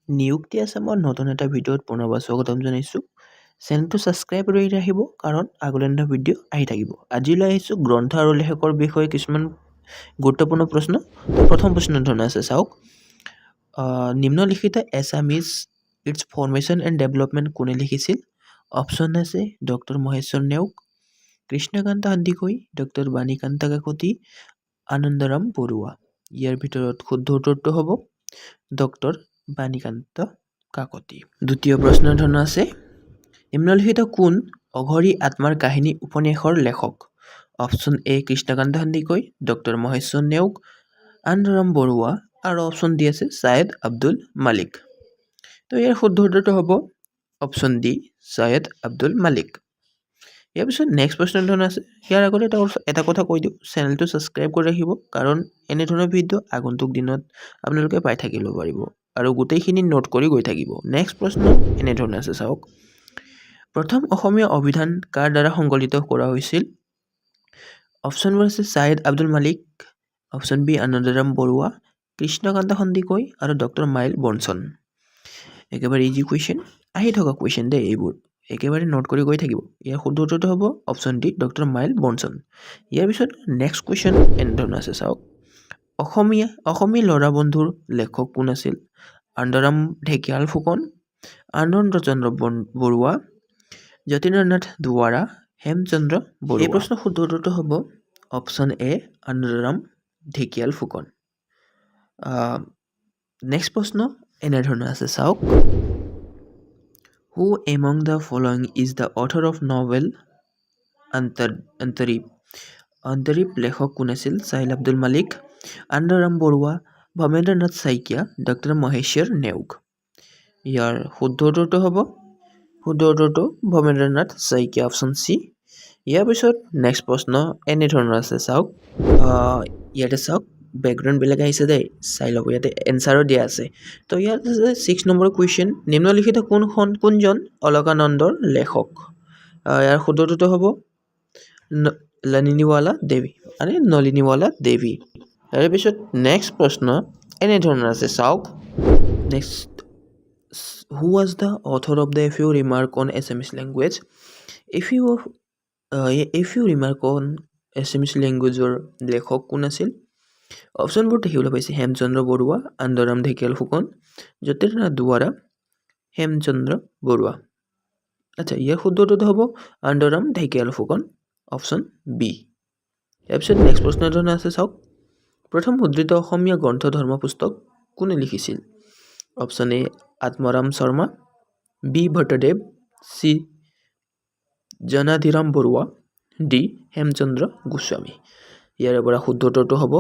নিযুক্তি আছামৰ নতুন এটা ভিডিঅ'ত পুনৰবাৰ স্বাগতম জনাইছোঁ। চেনেলটো ছাবস্ক্ৰাইব কৰি ৰাখিব কাৰণ আগলৈ এটা ভিডিঅ' আহি থাকিব। আজিলৈ আহিছোঁ গ্ৰন্থ আৰু লেখকৰ বিষয়ে কিছুমান গুৰুত্বপূৰ্ণ প্ৰশ্ন। প্ৰথম প্ৰশ্ন ধৰণৰ আছে চাওক। নিম্নলিখিত Assamese its formation and development কোনে লিখিছিল? অপশ্যন আছে ডক্টৰ মহেশ্বৰ নেওগ, কৃষ্ণকান্ত সন্দিকৈ, ডক্টৰ বাণীকান্ত কাকতি, আনন্দৰাম বৰুৱা। ইয়াৰ ভিতৰত শুদ্ধ উত্তৰটো হ'ব ডক্টৰ বাণীকান্ত কাকতি। দ্বিতীয় প্ৰশ্নৰ ধৰণৰ আছে নিম্নলিখিত কোন অঘৰী আত্মাৰ কাহিনী উপন্যাসৰ লেখক? Option A Krishnakanta Sandikai, doctor Maheswar Neog, Anandaram Barua আৰু অপশ্যন ডি আছে ছায়েদ আব্দুল মালিক। তো ইয়াৰ শুদ্ধ উত্তৰটো হ'ব অপশ্যন ডি ছায়েদ আব্দুল মালিক। ইয়াৰ পিছত নেক্সট প্ৰশ্নৰ ধৰণৰ আছে। ইয়াৰ আগতে এটা কথা কৈ দিওঁ, চেনেলটো ছাবস্ক্ৰাইব কৰি ৰাখিব কাৰণ এনেধৰণৰ ভিডিঅ' আগন্তুক দিনত আপোনালোকে পাই থাকিব পাৰিব আৰু গোটেইখিনি নোট কৰি গৈ থাকিব। নেক্সট প্ৰশ্ন এনেধৰণৰ আছে চাওক। প্ৰথম অসমীয়া অভিধান কাৰ দ্বাৰা সংকলিত কৰা হৈছিল? অপশ্যনবোৰ আছে ছায়েদ আব্দুল মালিক, অপশ্যন বি আনন্দৰাম বৰুৱা, কৃষ্ণকান্ত সন্দিকৈ আৰু ডক্টৰ মাইল বনছন। একেবাৰে ইজি কুৱেশ্যন, আহি থকা কুৱেশ্যন দেই এইবোৰ, একেবাৰে নোট কৰি গৈ থাকিব। ইয়াৰ শুদ্ধ উত্তৰটো হ'ব অপশ্যন ডি ডক্টৰ মাইল বনছন। ইয়াৰ পিছত নেক্সট কুৱেশ্যন এনেধৰণৰ আছে চাওক। অসমী ল'ৰা বন্ধুৰ লেখক কোন আছিল? আনন্দৰাম ঢেকিয়াল ফুকন, আনন্দ চন্দ্ৰ বৰুৱা, যতীন্দ্ৰনাথ দুৱৰা, হেমচন্দ্ৰ বৰুৱা। এই প্ৰশ্নৰ শুদ্ধ উত্তৰটো হ'ব option A Anandaram Dhekial Phukan. Next প্ৰশ্ন এনেধৰণৰ আছে চাওক। Who among the following is the author of novel Antareep? Antareep লেখক কোন আছিল? ছায়েদ আব্দুল মালিক, আনন্দৰাম বৰুৱা, ভৱেন্দ্ৰনাথ শইকীয়া, ডক্টৰ মহেশ্বৰ নেওগ। ইয়াৰ শুদ্ধ উত্তৰটো হ'ব ভৱেন্দ্ৰনাথ শইকীয়া, অপশ্যন চি। ইয়াৰ পিছত নেক্সট প্ৰশ্ন এনেধৰণৰ আছে চাওক। ইয়াতে চাওক বেকগ্ৰাউণ্ড বেলেগ আহিছে দেই, চাই ল'ব, ইয়াতে এনচাৰো দিয়া আছে। তো ইয়াত আছে 6 নম্বৰ কুৱেশ্যন। নিম্নলিখিত কোনজন অলকানন্দৰ লেখক? ইয়াৰ শুদ্ধ উত্তৰটো হ'ব নলিনীৱালা দেৱী। ইয়াৰ পিছত নেক্সট প্ৰশ্ন এনেধৰণৰ আছে চাওক। Next, who was the author of the a few remark on Assamese language? A few remark on Assamese লেংগুৱেজৰ লেখক কোন আছিল? অপশ্যনবোৰ দেখিবলৈ পাইছে হেমচন্দ্ৰ বৰুৱা, আনন্দৰাম ঢেকিয়াল ফুকন, যতীন্দ্ৰনাথ দুৱৰা, হেমচন্দ্ৰ বৰুৱা। আচ্ছা, ইয়াৰ শুদ্ধ উত্তৰটো হ'ব আনন্দৰাম ঢেকিয়াল ফুকন, অপশ্যন বি। ইয়াৰ পিছত নেক্সট প্ৰশ্ন ধৰণৰ আছে চাওক। প্ৰথম মুদ্ৰিত অসমীয়া গ্ৰন্থ ধৰ্ম পুস্তক কোনে লিখিছিল? Option A Atmaram Sharma, B Bhattadev, C Janadhiram Baruah, D Hemchandra Goswami. ইয়াৰ পৰা শুদ্ধ উত্তৰটো হ'ব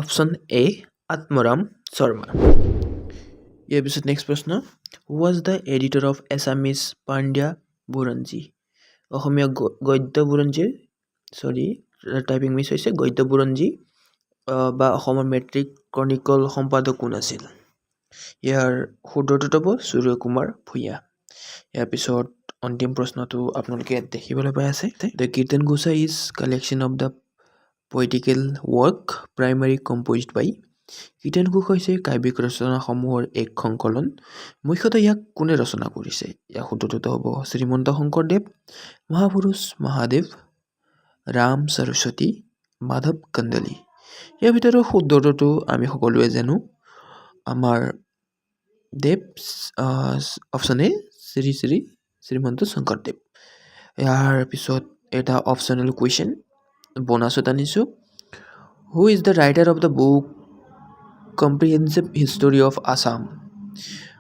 অপশ্যন এ আত্মাৰাম শৰ্মা। ইয়াৰ পিছত নেক্সট প্ৰশ্ন, who was the editor of Assamese Pandya Buranji? Asomiya গদ্য বুৰঞ্জীৰ টাইপিং মিছ হৈছে, গদ্য বুৰঞ্জী বা অসমৰ মেট্ৰিক ক্ৰনিকল সম্পাদক কোন আছিল? ইয়াৰ শুদ্ধ উত্তৰটো হ'ব সূৰ্য কুমাৰ ভূঞা। ইয়াৰ পিছত অন্তিম প্ৰশ্নটো আপোনালোকে দেখিবলৈ পাই আছে। The Kirtan Ghosha is collection of the poetical work primary composed by? Kirtan Ghosha হৈছে কাব্যিক ৰচনাসমূহৰ এক সংকলন। মুখ্যতঃ ইয়াক কোনে ৰচনা কৰিছে? ইয়াৰ শুদ্ধ উত্তৰটো হ'ব শ্ৰীমন্ত শংকৰদেৱ, মহাপুৰুষ মহাদেৱ, ৰাম সৰস্বতী, মাধৱ কন্দলী। ইয়াৰ ভিতৰত শুদ্ধ উত্তৰটো আমি সকলোৱে জানো, আমাৰ দেৱ, অপশ্যন এ শ্ৰীমন্ত শংকৰদেৱ। ইয়াৰ পিছত এটা অপশ্যনেল কুৱেশ্যন বনাছত আনিছোঁ। Who is the writer of the book comprehensive history of Assam?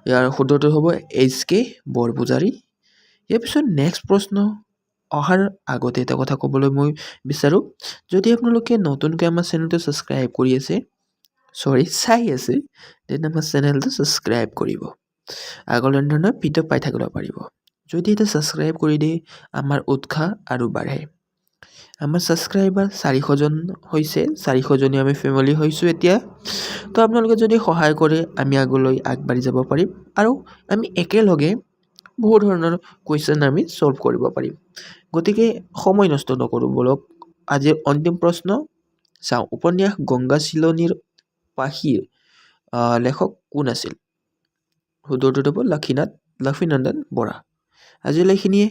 ইয়াৰ শুদ্ধ উত্তৰ হ'ব H.K. বৰপূজাৰী। ইয়াৰ পিছত নেক্সট প্ৰশ্ন অহাৰ আগতে এটা কথা ক'বলৈ মই বিচাৰোঁ, যদি আপোনালোকে নতুনকৈ আমাৰ চেনেলটো ছাবস্ক্ৰাইব কৰি আছে, চাই আছে, তেন্তে আমাৰ চেনেলটো ছাবস্ক্ৰাইব কৰিব, আগলৈ ধৰণৰ ভিডিঅ' পাই থাকিব পাৰিব। যদি এটা ছাবস্ক্ৰাইব কৰি দিয়ে আমাৰ উৎসাহ আৰু বাঢ়ে। আমাৰ ছাবস্ক্ৰাইবাৰ 400জন হৈছে, 400জনী আমি ফেমিলি হৈছোঁ এতিয়া। তো আপোনালোকে যদি সহায় কৰে আমি আগলৈ আগবাঢ়ি যাব পাৰিম আৰু আমি একেলগে বহু ধৰণৰ কুৱেশ্যন আমি ছল্ভ কৰিব পাৰিম। গতিকে সময় নষ্ট নকৰোঁ, বলক আজিৰ অন্তিম প্ৰশ্ন চাওঁ। উপন্যাস গংগা চিলনীৰ পাহিৰ লেখক কোন আছিল? শুদ্ধ উত্তৰটো হ'ব লক্ষীনন্দন বৰা আজিলৈ এইখিনিয়ে